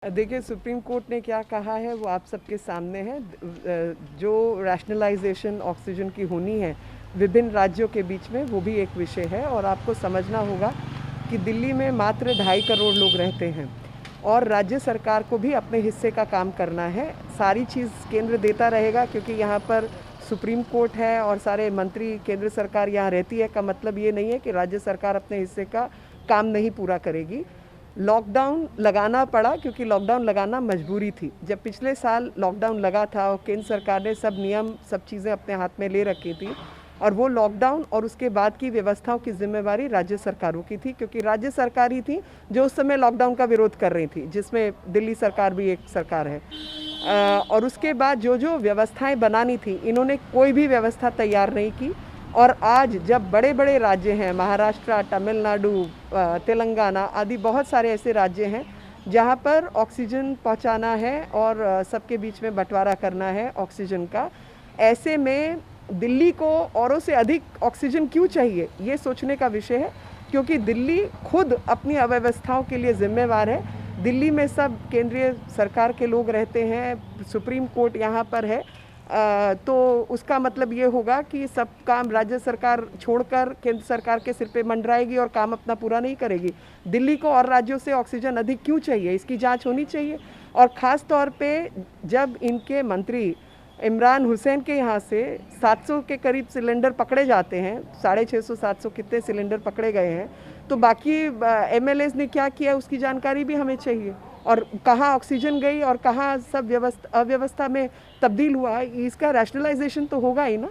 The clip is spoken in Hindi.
देखिए, सुप्रीम कोर्ट ने क्या कहा है वो आप सबके सामने है। जो रैशनलाइजेशन ऑक्सीजन की होनी है विभिन्न राज्यों के बीच में, वो भी एक विषय है। और आपको समझना होगा कि दिल्ली में मात्र 2.5 करोड़ लोग रहते हैं और राज्य सरकार को भी अपने हिस्से का काम करना है। सारी चीज़ केंद्र देता रहेगा क्योंकि यहाँ पर सुप्रीम कोर्ट है और सारे मंत्री, केंद्र सरकार यहाँ रहती है। का मतलब ये नहीं है कि राज्य सरकार अपने हिस्से का काम नहीं पूरा करेगी। लॉकडाउन लगाना पड़ा क्योंकि लॉकडाउन लगाना मजबूरी थी। जब पिछले साल लॉकडाउन लगा था और केंद्र सरकार ने सब नियम, सब चीज़ें अपने हाथ में ले रखी थी, और वो लॉकडाउन और उसके बाद की व्यवस्थाओं की जिम्मेवारी राज्य सरकारों की थी, क्योंकि राज्य सरकार ही थी जो उस समय लॉकडाउन का विरोध कर रही थी, जिसमें दिल्ली सरकार भी एक सरकार है। और उसके बाद जो जो व्यवस्थाएं बनानी थी, इन्होंने कोई भी व्यवस्था तैयार नहीं की। और आज जब बड़े बड़े राज्य हैं, महाराष्ट्र, तमिलनाडु, तेलंगाना आदि बहुत सारे ऐसे राज्य हैं जहां पर ऑक्सीजन पहुंचाना है और सबके बीच में बंटवारा करना है ऑक्सीजन का। ऐसे में दिल्ली को औरों से अधिक ऑक्सीजन क्यों चाहिए, ये सोचने का विषय है, क्योंकि दिल्ली खुद अपनी अव्यवस्थाओं के लिए जिम्मेवार है। दिल्ली में सब केंद्रीय सरकार के लोग रहते हैं, सुप्रीम कोर्ट यहाँ पर है। तो उसका मतलब ये होगा कि सब काम राज्य सरकार छोड़कर केंद्र सरकार के सिर पे मंडराएगी और काम अपना पूरा नहीं करेगी। दिल्ली को और राज्यों से ऑक्सीजन अधिक क्यों चाहिए, इसकी जांच होनी चाहिए। और ख़ास तौर पे जब इनके मंत्री इमरान हुसैन के यहाँ से 700 के करीब सिलेंडर पकड़े जाते हैं, 650 700 कितने सिलेंडर पकड़े गए हैं, तो बाकी एमएलएज ने क्या किया उसकी जानकारी भी हमें चाहिए। और कहाँ ऑक्सीजन गई और कहाँ सब अव्यवस्था में तब्दील हुआ, इसका रैशनलाइजेशन तो होगा ही ना।